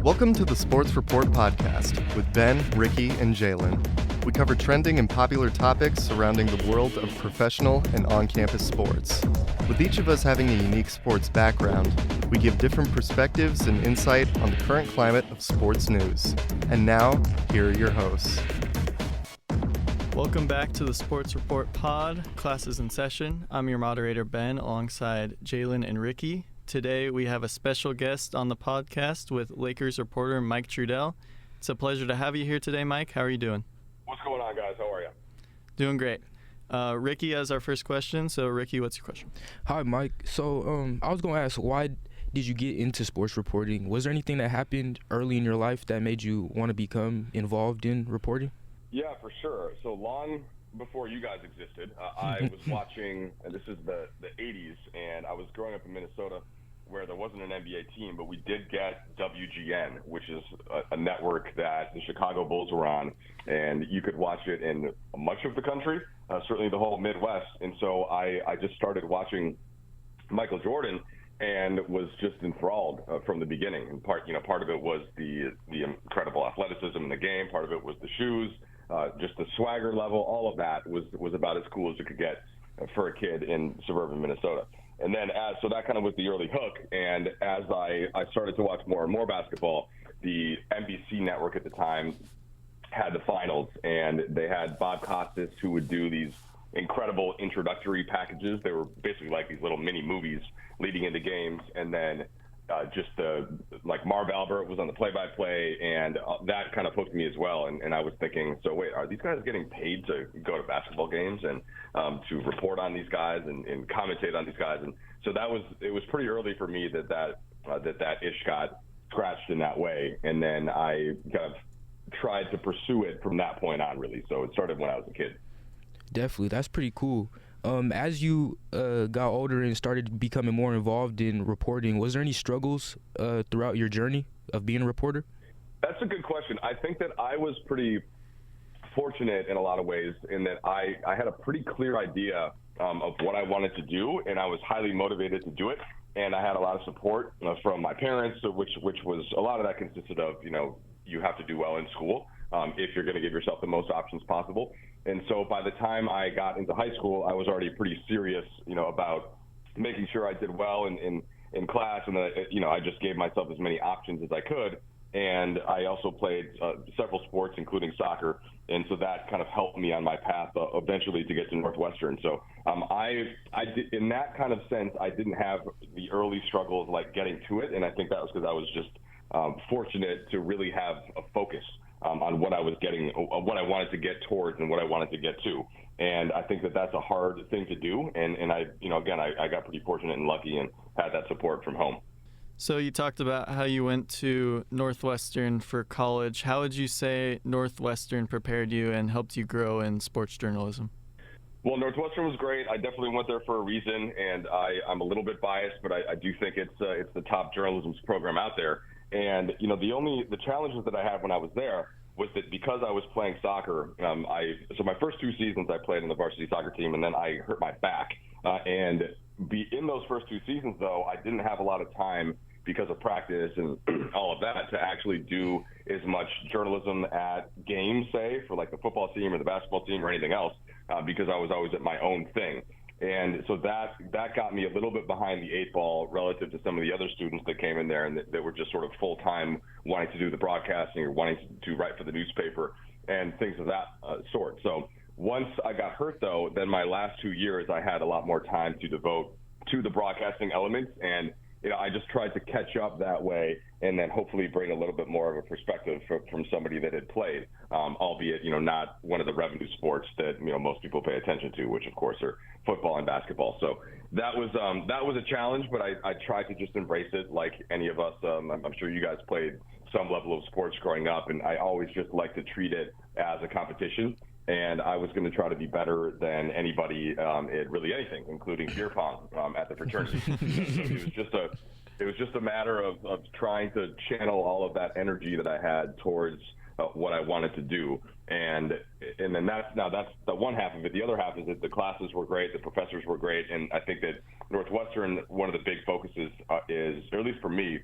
Welcome to the Sports Report podcast with Ben, Ricky, and Jalen. We cover trending and popular topics surrounding the world of professional and on-campus sports. With each of us having a unique sports background, we give different perspectives and insight on the current climate of sports news. And now, here are your hosts. Welcome back to the Sports Report pod. Class is in session. I'm your moderator, Ben, alongside Jalen and Ricky. Today, we have a special guest on the podcast with Lakers reporter Mike Trudell. It's a pleasure to have you here today, Mike. How are you doing? What's going on, guys? How are you? Doing great. Ricky has our first question. So, Ricky, what's your question? Hi, Mike. So, I was going to ask, why did you get into sports reporting? Was there anything that happened early in your life that made you want to become involved in reporting? Yeah, for sure. So long before you guys existed, I was watching, and this is the 80s, and I was growing up in Minnesota where there wasn't an NBA team, but we did get WGN, which is a network that the Chicago Bulls were on, and you could watch it in much of the country, certainly the whole Midwest. And so I just started watching Michael Jordan and was just enthralled from the beginning. And part of it was the incredible athleticism in the game. Part of it was the shoes, just the swagger level. All of that was about as cool as you could get for a kid in suburban Minnesota. And then so that kind of was the early hook. And as I started to watch more and more basketball, the NBC network at the time had the finals, and they had Bob Costas, who would do these incredible introductory packages. They were basically like these little mini movies leading into games. And then like Marv Albert was on the play-by-play, and that kind of hooked me as well. And I was thinking, so wait, are these guys getting paid to go to basketball games and to report on these guys and commentate on these guys? And so it was pretty early for me that itch got scratched in that way. And then I kind of tried to pursue it from that point on, really. So it started when I was a kid. Definitely. That's pretty cool. As you got older and started becoming more involved in reporting, was there any struggles throughout your journey of being a reporter? That's a good question. I think that I was pretty fortunate in a lot of ways in that I had a pretty clear idea of what I wanted to do, and I was highly motivated to do it. And I had a lot of support from my parents, which was a lot of that consisted of, you have to do well in school if you're going to give yourself the most options possible. And so by the time I got into high school, I was already pretty serious, about making sure I did well in class, and that, I just gave myself as many options as I could. And I also played several sports, including soccer. And so that kind of helped me on my path eventually to get to Northwestern. So I did, in that kind of sense, I didn't have the early struggles like getting to it. And I think that was because I was just fortunate to really have a focus on what I was getting, what I wanted to get towards and what I wanted to get to. And I think that that's a hard thing to do. And I, again, I got pretty fortunate and lucky and had that support from home. So you talked about how you went to Northwestern for college. How would you say Northwestern prepared you and helped you grow in sports journalism? Well, Northwestern was great. I definitely went there for a reason, and I'm a little bit biased, but I do think it's the top journalism program out there. And the challenges that I had when I was there was that because I was playing soccer, so my first 2 seasons I played on the varsity soccer team, and then I hurt my back. In those first 2 seasons, though, I didn't have a lot of time because of practice and all of that to actually do as much journalism at games, say, for like the football team or the basketball team or anything else, because I was always at my own thing. And so that got me a little bit behind the 8 ball relative to some of the other students that came in there and that were just sort of full-time wanting to do the broadcasting or wanting to write for the newspaper and things of that sort. So once I got hurt, though, then my last 2 years I had a lot more time to devote to the broadcasting elements, and I just tried to catch up that way and then hopefully bring a little bit more of a perspective from somebody that had played, albeit, not one of the revenue sports that, most people pay attention to, which, of course, are football and basketball. So that was a challenge, but I tried to just embrace it like any of us. I'm sure you guys played some level of sports growing up, and I always just like to treat it as a competition. And I was going to try to be better than anybody at really anything, including beer pong at the fraternity. So it was just a matter of trying to channel all of that energy that I had towards what I wanted to do. And then that's the one half of it. The other half is that the classes were great, the professors were great, and I think that Northwestern, one of the big focuses is, or at least for me,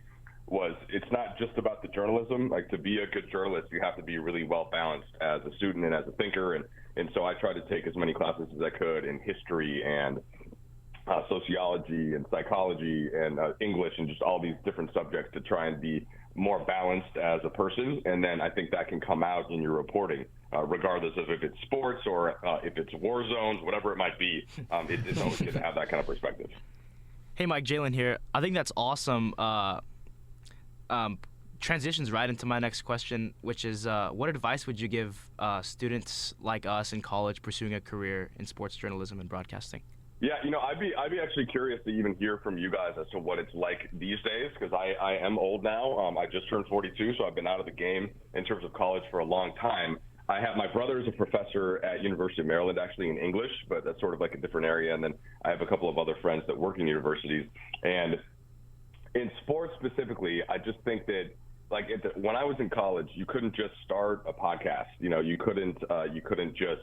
was it's not just about the journalism. Like, to be a good journalist, you have to be really well balanced as a student and as a thinker. And so I tried to take as many classes as I could in history and sociology and psychology and English and just all these different subjects to try and be more balanced as a person. And then I think that can come out in your reporting, regardless of if it's sports or if it's war zones, whatever it might be. It's always good to have that kind of perspective. Hey, Mike, Jalen here. I think that's awesome. Transitions right into my next question, which is what advice would you give students like us in college pursuing a career in sports journalism and broadcasting? Yeah, I'd be actually curious to even hear from you guys as to what it's like these days, because I am old now. I just turned 42, so I've been out of the game in terms of college for a long time. I have my brother is a professor at University of Maryland, actually in English, but that's sort of like a different area. And then I have a couple of other friends that work in universities. And in sports specifically, I just think that when I was in college, you couldn't just start a podcast. You couldn't just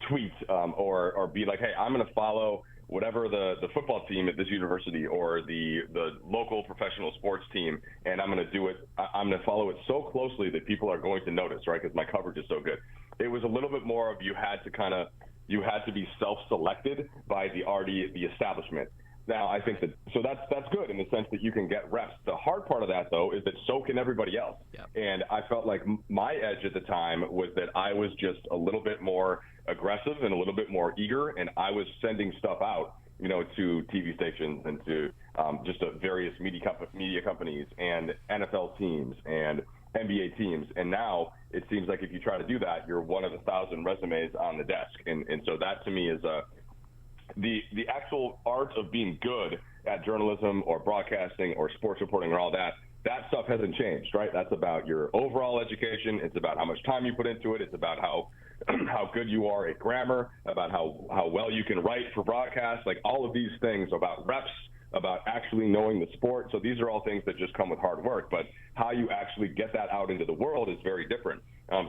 tweet or be like, hey, I'm going to follow whatever the football team at this university or the local professional sports team, and I'm going to do it. I'm going to follow it so closely that people are going to notice, right? Because my coverage is so good. It was a little bit more of you had to be self-selected by the establishment. Now, I think that's good in the sense that you can get reps. The hard part of that, though, is that so can everybody else. Yep. And I felt like my edge at the time was that I was just a little bit more aggressive and a little bit more eager, and I was sending stuff out, to TV stations and to just various media companies and NFL teams and NBA teams. And now it seems like if you try to do that, you're one of 1,000 resumes on the desk. And so that to me is the actual art of being good at journalism or broadcasting or sports reporting or all that stuff hasn't changed, right? That's about your overall education. It's about how much time you put into it. It's about how good you are at grammar, about how well you can write for broadcast, like all of these things about reps, about actually knowing the sport. So these are all things that just come with hard work, but how you actually get that out into the world is very different.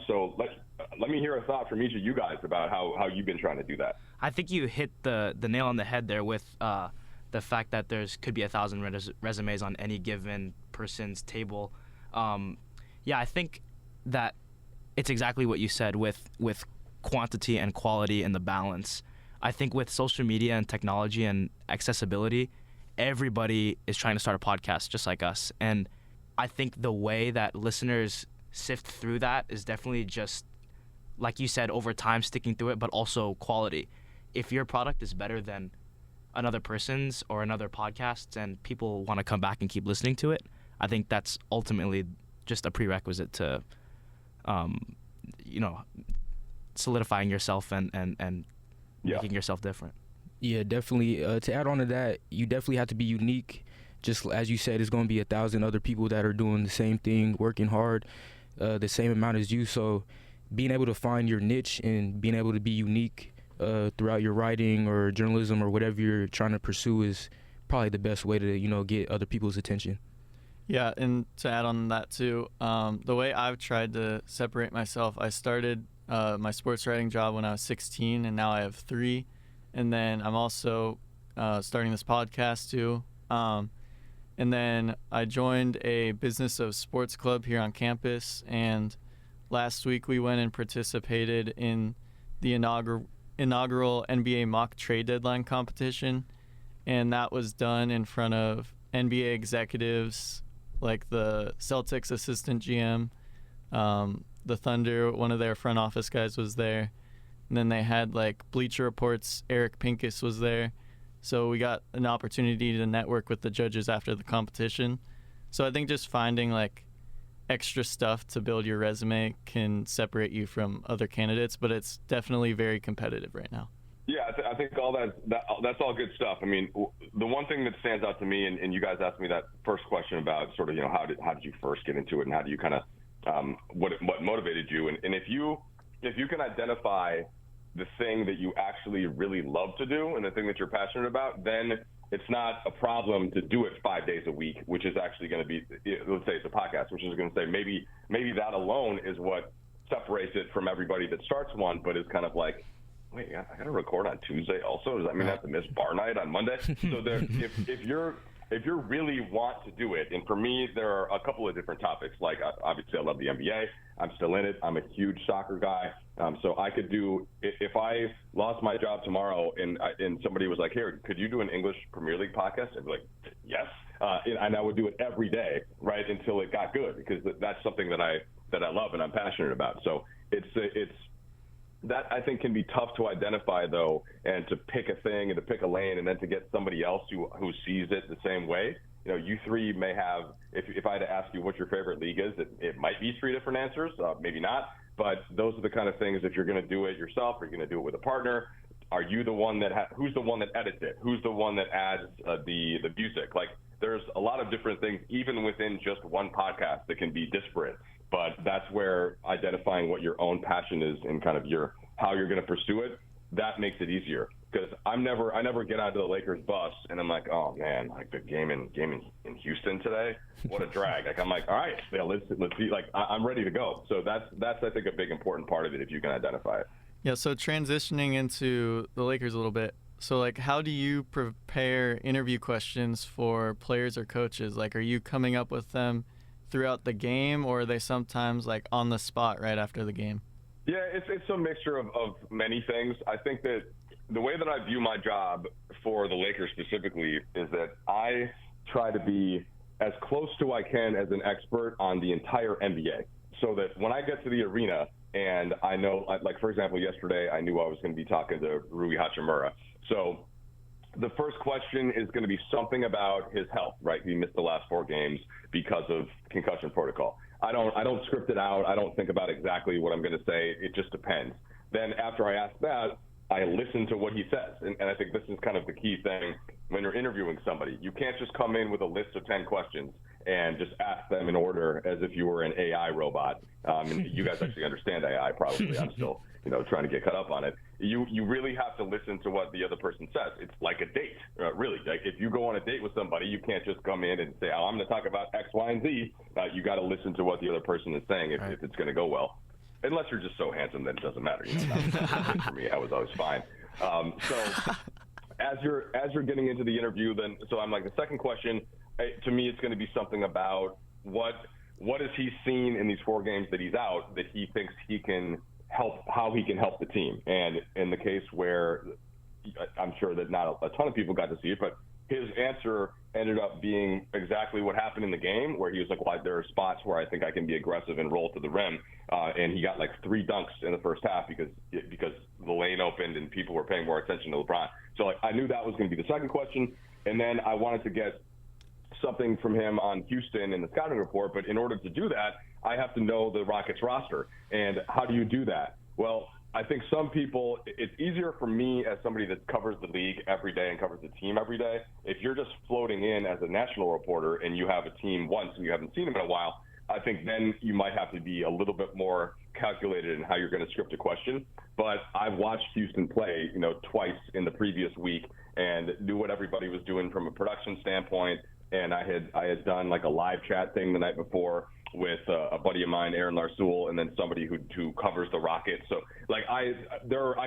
So let me hear a thought from each of you guys about how you've been trying to do that. I think you hit the nail on the head there with the fact that could be 1,000 resumes on any given person's table. I think that it's exactly what you said with quantity and quality and the balance. I think with social media and technology and accessibility, everybody is trying to start a podcast just like us. And I think the way that listeners sift through that is definitely just, like you said, over time sticking through it, but also quality. If your product is better than another person's or another podcast's and people want to come back and keep listening to it, I think that's ultimately just a prerequisite to solidifying yourself and making yourself different. Yeah, definitely. To add on to that, you definitely have to be unique. Just as you said, there's going to be 1,000 other people that are doing the same thing, working hard, the same amount as you. So being able to find your niche and being able to be unique throughout your writing or journalism or whatever you're trying to pursue is probably the best way to, get other people's attention. Yeah, and to add on that too, the way I've tried to separate myself, I started my sports writing job when I was 16, and now I have 3. And then I'm also starting this podcast too. And then I joined a Business of Sports club here on campus, and last week we went and participated in the inaugural NBA mock trade deadline competition, and that was done in front of NBA executives like the Celtics assistant GM, the Thunder, one of their front office guys was there, and then they had like Bleacher Report's Eric Pincus was there. So we got an opportunity to network with the judges after the competition. So I think just finding like extra stuff to build your resume can separate you from other candidates, but it's definitely very competitive right now. Yeah, I think all that's all good stuff. I mean, the one thing that stands out to me, and you guys asked me that first question about sort of, how did you first get into it, and how do you kind of what motivated you, and if you can identify the thing that you actually really love to do and the thing that you're passionate about, then it's not a problem to do it 5 days a week, which is actually going to be, let's say it's a podcast, which is going to say maybe that alone is what separates it from everybody that starts one, but is kind of like, wait, I got to record on Tuesday also? Does that mean I have to miss bar night on Monday? So if if you really want to do it, and for me, there are a couple of different topics. Like, obviously, I love the NBA. I'm still in it. I'm a huge soccer guy. So I could do, if I lost my job tomorrow and somebody was like, here, could you do an English Premier League podcast? I'd be like, yes. And I would do it every day, right, until it got good, because that's something that I love and I'm passionate about. So it's that, I think, can be tough to identify, though, and to pick a thing and to pick a lane and then to get somebody else who sees it the same way. You know, you three may have, if I had to ask you what your favorite league is, it might be three different answers, maybe not. But those are the kind of things, if you're going to do it yourself or you're going to do it with a partner, are you the one that who's the one that edits it? Who's the one that adds the music? Like, there's a lot of different things, even within just one podcast, that can be disparate. But that's where identifying what your own passion is and kind of how you're going to pursue it, that makes it easier. Because I never get onto the Lakers bus and I'm like, oh man, like the game in Houston today, what a drag. Like, I'm like, all right, yeah, let's see. Like, I'm ready to go. So that's I think a big important part of it, if you can identify it. Yeah. So transitioning into the Lakers a little bit. So, like, how do you prepare interview questions for players or coaches? Like, are you coming up with them throughout the game, or are they sometimes like on the spot right after the game? Yeah, it's a mixture of many things. I think that the way that I view my job for the Lakers specifically is that I try to be as close to I can as an expert on the entire NBA, so that when I get to the arena and I know, like, for example, yesterday I knew I was going to be talking to Rui Hachimura. So the first question is going to be something about his health, right? He missed the last 4 games because of concussion protocol. I don't script it out. I don't think about exactly what I'm going to say. It just depends. Then after I ask that, I listen to what he says. And I think this is kind of the key thing when you're interviewing somebody. You can't just come in with a list of 10 questions and just ask them in order as if you were an AI robot. And you guys actually understand AI probably. I'm still, trying to get caught up on it. You really have to listen to what the other person says. It's like a date, really. Like, if you go on a date with somebody, you can't just come in and say, oh, I'm going to talk about X, Y, and Z. You got to listen to what the other person is saying if it's going to go well. Unless you're just so handsome that it doesn't matter. For me, I was always fine. So as you're getting into the interview, then I'm like, the second question, to me, it's going to be something about what has he seen in these 4 games that he's out that he thinks he can help, how he can help the team. And in the case where I'm sure that not a ton of people got to see it, but his answer ended up being exactly what happened in the game, where he was like, well, there are spots where I think I can be aggressive and roll to the rim. And he got like 3 dunks in the first half because the lane opened and people were paying more attention to LeBron. So, like, I knew that was going to be the second question. And then I wanted to get something from him on Houston in the scouting report. But in order to do that, I have to know the Rockets roster. And how do you do that? Well, I think some people, it's easier for me as somebody that covers the league every day and covers the team every day. If you're just floating in as a national reporter and you have a team once and you haven't seen them in a while, I think then you might have to be a little bit more calculated in how you're going to script a question. But I've watched Houston play, twice in the previous week and knew what everybody was doing from a production standpoint. And I had done like a live chat thing the night before with a buddy of mine, Aaron Larsoul, and then somebody who covers the Rockets. So, like, I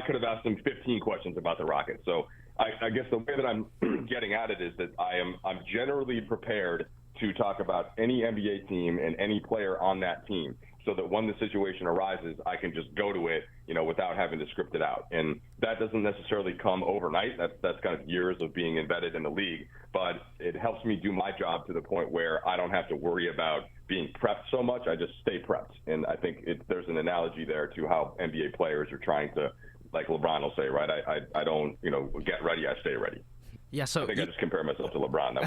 could have asked him 15 questions about the Rockets. So I guess the way that I'm getting at it is that I'm generally prepared to talk about any NBA team and any player on that team, so that when the situation arises, I can just go to it, without having to script it out. And that doesn't necessarily come overnight. That's kind of years of being embedded in the league. But it helps me do my job to the point where I don't have to worry about being prepped so much. I just stay prepped. And I think there's an analogy there to how NBA players are trying to, like LeBron will say, right? I don't, get ready, I stay ready. Yeah, so I think I just compare myself to LeBron.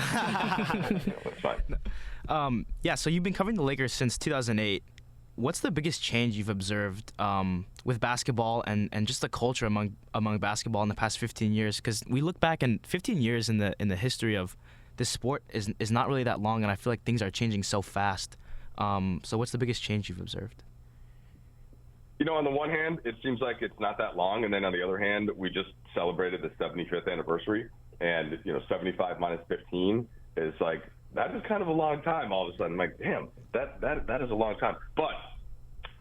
That's fine. Yeah, so you've been covering the Lakers since 2008. What's the biggest change you've observed with basketball and just the culture among basketball in the past 15 years? Because we look back, and 15 years in the history of this sport is not really that long, and I feel like things are changing so fast. So what's the biggest change you've observed? On the one hand, it seems like it's not that long, and then on the other hand, we just celebrated the 75th anniversary, and 75 minus 15 is like, that is kind of a long time. All of a sudden, I'm like, damn, that is a long time. But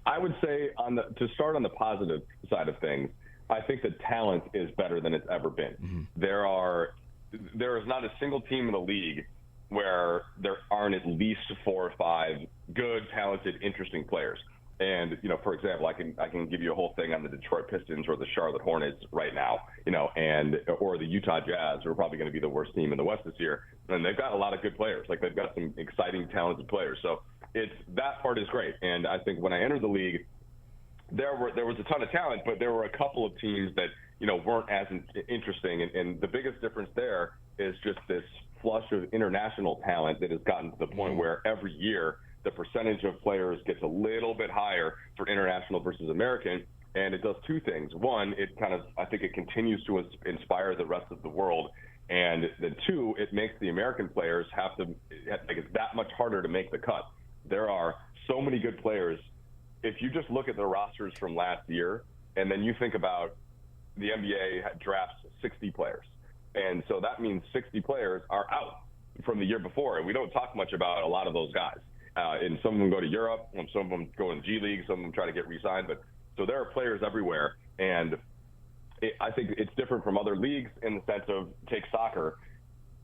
I would say to start on the positive side of things, I think the talent is better than it's ever been. Mm-hmm. There is not a single team in the league where there aren't at least 4 or 5 good, talented, interesting players. And, for example, I can give you a whole thing on the Detroit Pistons or the Charlotte Hornets right now, or the Utah Jazz, who are probably going to be the worst team in the West this year. And they've got a lot of good players. Like, they've got some exciting, talented players. So that part is great. And I think when I entered the league, there was a ton of talent, but there were a couple of teams that, weren't as interesting. And the biggest difference there is just this flush of international talent that has gotten to the point where every year the percentage of players gets a little bit higher for international versus American. And it does 2 things. One, I think it continues to inspire the rest of the world. And then 2, it makes the American players it's that much harder to make the cut. There are so many good players. If you just look at the rosters from last year, and then you think about the NBA drafts 60 players. And so that means 60 players are out from the year before. And we don't talk much about a lot of those guys. And some of them go to Europe, and some of them go in G League, some of them try to get re-signed. But so there are players everywhere. And I think it's different from other leagues in the sense of, take soccer.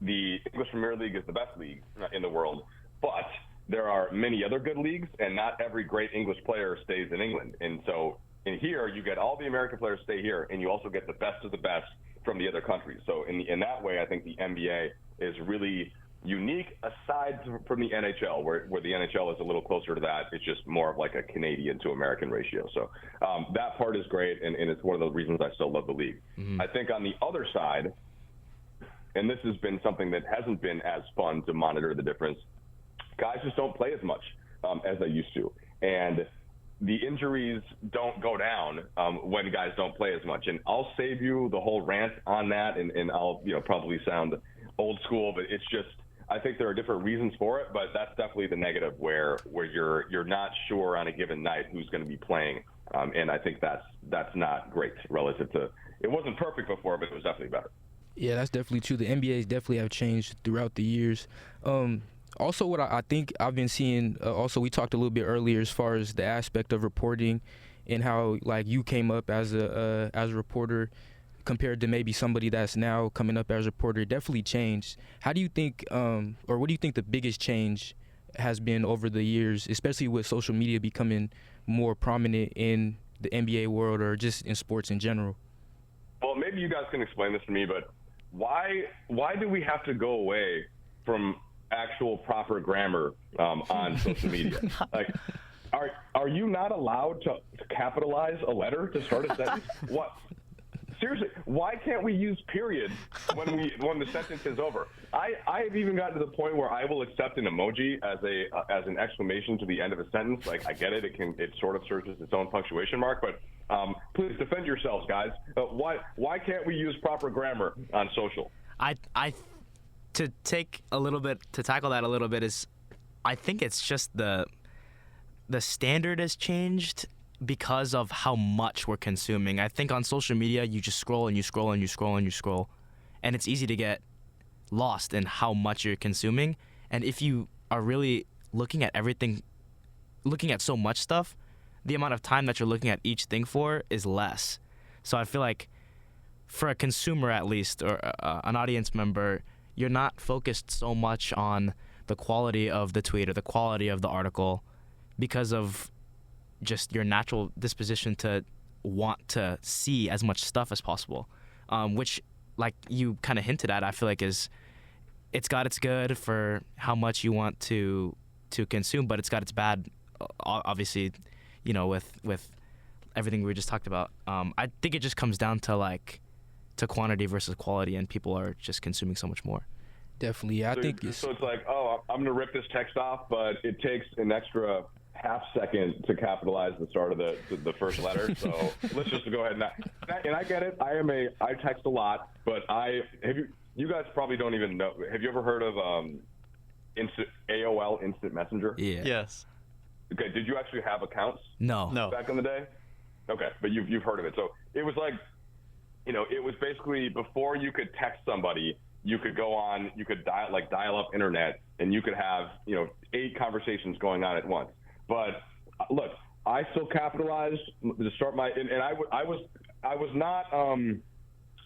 The English Premier League is the best league in the world. But there are many other good leagues, and not every great English player stays in England. And so in here, you get all the American players stay here, and you also get the best of the best from the other countries. So in that way, I think the NBA is really unique, aside from the NHL, where the NHL is a little closer to that. It's just more of like a Canadian to American ratio. So that part is great, and it's one of the reasons I still love the league. Mm-hmm. I think on the other side, and this has been something that hasn't been as fun to monitor the difference, guys just don't play as much as they used to. And the injuries don't go down when guys don't play as much. And I'll save you the whole rant on that, and I'll probably sound old school, but it's just, I think there are different reasons for it, but that's definitely the negative where you're not sure on a given night who's going to be playing. And I think that's not great relative to, it wasn't perfect before, but it was definitely better. Yeah, that's definitely true. The NBAs definitely have changed throughout the years. Also, what I think I've been seeing, also we talked a little bit earlier as far as the aspect of reporting and how, like, you came up as a reporter compared to maybe somebody that's now coming up as a reporter. Definitely changed. How do you think, or what do you think the biggest change has been over the years, especially with social media becoming more prominent in the NBA world or just in sports in general? Well, maybe you guys can explain this to me, but why do we have to go away from actual proper grammar on social media? Like, are you not allowed to capitalize a letter to start a sentence? What? Seriously, why can't we use periods when the sentence is over? I have even gotten to the point where I will accept an emoji as an exclamation to the end of a sentence. Like, I get it; it sort of serves as its own punctuation mark, but please defend yourselves, guys. Why can't we use proper grammar on social? To tackle that a little bit is, I think it's just the standard has changed because of how much we're consuming. I think on social media, you just scroll and you scroll and you scroll and you scroll, and it's easy to get lost in how much you're consuming. And if you are really looking at everything, looking at so much stuff, the amount of time that you're looking at each thing for is less. So I feel like for a consumer, at least, or an audience member, you're not focused so much on the quality of the tweet or the quality of the article because of just your natural disposition to want to see as much stuff as possible, which, like you kind of hinted at, I feel like it's got its good for how much you want to consume, but it's got its bad, obviously, with everything we just talked about. I think it just comes down to quantity versus quality, and people are just consuming so much more. Definitely. I think so. It's like, oh, I'm going to rip this text off, but it takes an extra half second to capitalize the start of the first letter. So let's just go ahead and I get it. I text a lot, but you guys probably don't even know. Have you ever heard of AOL Instant Messenger? Yeah. Yes. Okay. Did you actually have accounts? No. Back in the day? Okay, but you've heard of it. So it was like, it was basically before you could text somebody, you could go on, you could dial up internet, and you could have 8 conversations going on at once. But look, I still capitalized to start my, and I was not.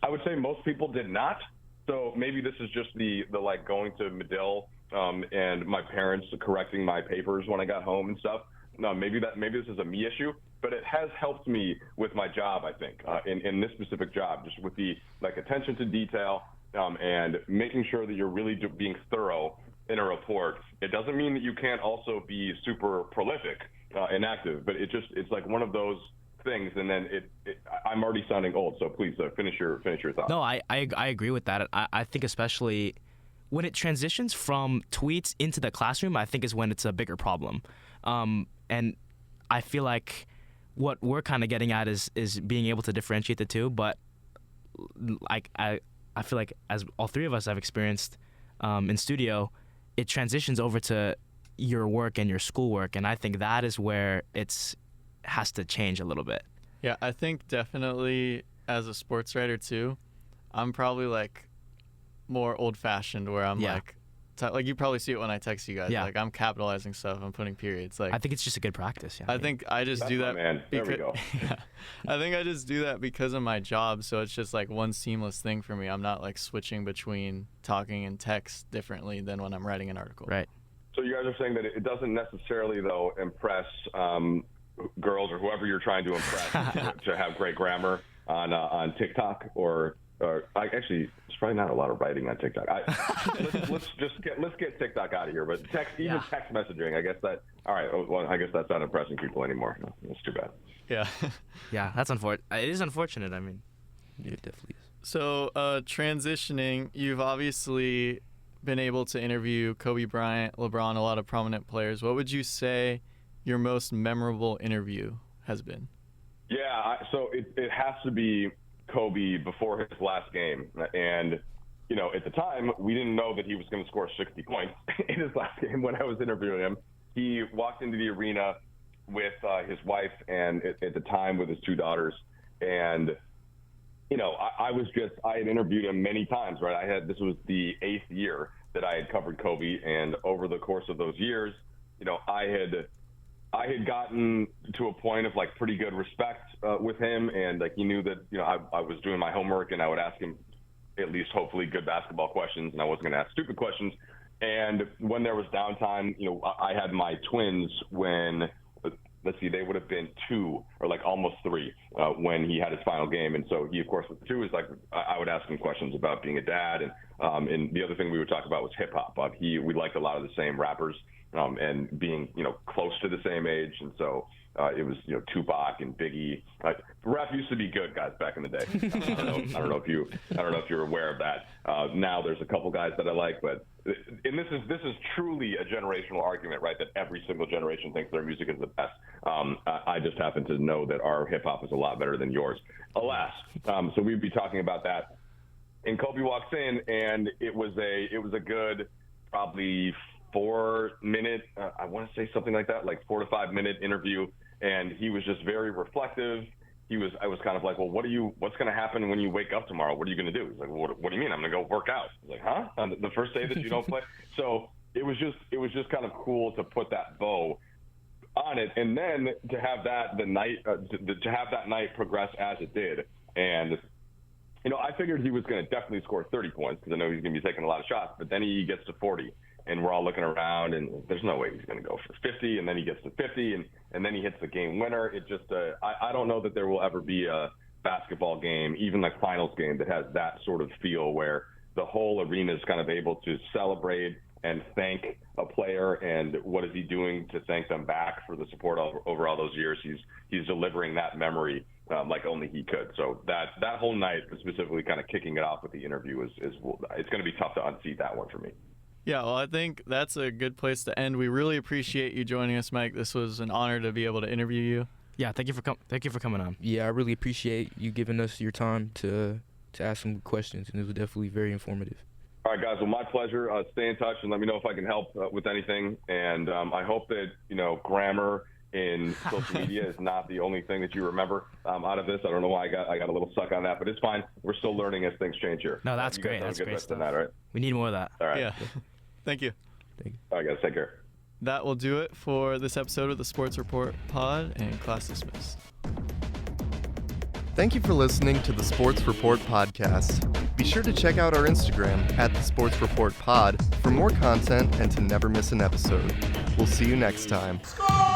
I would say most people did not. So maybe this is just the like going to Medill and my parents correcting my papers when I got home and stuff. No, maybe this is a me issue, but it has helped me with my job, I think, in this specific job, just with the attention to detail and making sure that you're really being thorough in a report. It doesn't mean that you can't also be super prolific and active, but it's like one of those things. And then I'm already sounding old, so please finish your thought. No, I agree with that. I think especially when it transitions from tweets into the classroom, I think is when it's a bigger problem. And I feel like what we're kind of getting at is being able to differentiate the two. But like I feel like as all three of us have experienced in studio, it transitions over to your work and your schoolwork, and I think that is where has to change a little bit. Yeah, I think definitely as a sports writer too, I'm probably like more old-fashioned where I'm like you probably see it when I text you guys. Yeah. Like I'm capitalizing stuff, I'm putting periods. Like I think it's just a good practice. Yeah. I think I just do that. Man, there we go. Yeah, I think I just do that because of my job. So it's just like one seamless thing for me. I'm not like switching between talking and text differently than when I'm writing an article. Right. So you guys are saying that it doesn't necessarily, though, impress girls or whoever you're trying to impress to have great grammar on TikTok or actually, there's probably not a lot of writing on TikTok. Let's get TikTok out of here. But text messaging, I guess that. All right. Well, I guess that's not impressing people anymore. That's too bad. Yeah. Yeah, that's unfortunate. It is unfortunate. I mean, Yeah, it definitely is. So transitioning, you've obviously been able to interview Kobe Bryant, LeBron, a lot of prominent players. What would you say your most memorable interview has been? Yeah, so it has to be Kobe before his last game. And, at the time, we didn't know that he was going to score 60 points in his last game when I was interviewing him. He walked into the arena with his wife and at the time with his two daughters. And, I had interviewed him many times, right? This was the 8th year that I had covered Kobe. And over the course of those years, I had gotten to a point of pretty good respect with him, and he knew that I was doing my homework and I would ask him at least hopefully good basketball questions, and I wasn't going to ask stupid questions. And when there was downtime, I had my twins when they would have been 2 or almost 3 when he had his final game, and so he of course with 2 is I would ask him questions about being a dad, and the other thing we would talk about was hip hop. We liked a lot of the same rappers. And being, close to the same age. And so it was, Tupac and Biggie. Rap used to be good, guys, back in the day. I don't know if you're aware of that. Now there's a couple guys that I like, and this is truly a generational argument, right? That every single generation thinks their music is the best. I just happen to know that our hip hop is a lot better than yours, alas. So we'd be talking about that. And Kobe walks in, and it was a good, probably 4-minute, I want to say something like that, 4 to 5 minute interview. And he was just very reflective. I was kind of like, well, what's going to happen when you wake up tomorrow? What are you going to do? He's like, what do you mean? I'm going to go work out. I was like, huh? On the first day that you don't play? So it was just kind of cool to put that bow on it. And then to have that night progress as it did. And, I figured he was going to definitely score 30 points because I know he's going to be taking a lot of shots, but then he gets to 40. And we're all looking around, and there's no way he's going to go for 50. And then he gets to 50, and then he hits the game winner. It just, I don't know that there will ever be a basketball game, even finals game, that has that sort of feel where the whole arena is kind of able to celebrate and thank a player. And what is he doing to thank them back for the support over all those years? He's delivering that memory like only he could. So that whole night, specifically kind of kicking it off with the interview, it's going to be tough to unseat that one for me. Yeah, well, I think that's a good place to end. We really appreciate you joining us, Mike. This was an honor to be able to interview you. Yeah, thank you for coming on. Yeah, I really appreciate you giving us your time to ask some questions, and it was definitely very informative. All right, guys. Well, my pleasure. Stay in touch and let me know if I can help with anything. And I hope that grammar in social media is not the only thing that you remember out of this. I don't know why I got a little stuck on that, but it's fine. We're still learning as things change here. No, that's great. That's great stuff. That, right? We need more of that. All right. Yeah. Thank you. All right, guys. Take care. That will do it for this episode of the Sports Report Pod, and class dismissed. Thank you for listening to the Sports Report podcast. Be sure to check out our Instagram at the Sports Report Pod for more content and to never miss an episode. We'll see you next time. Score!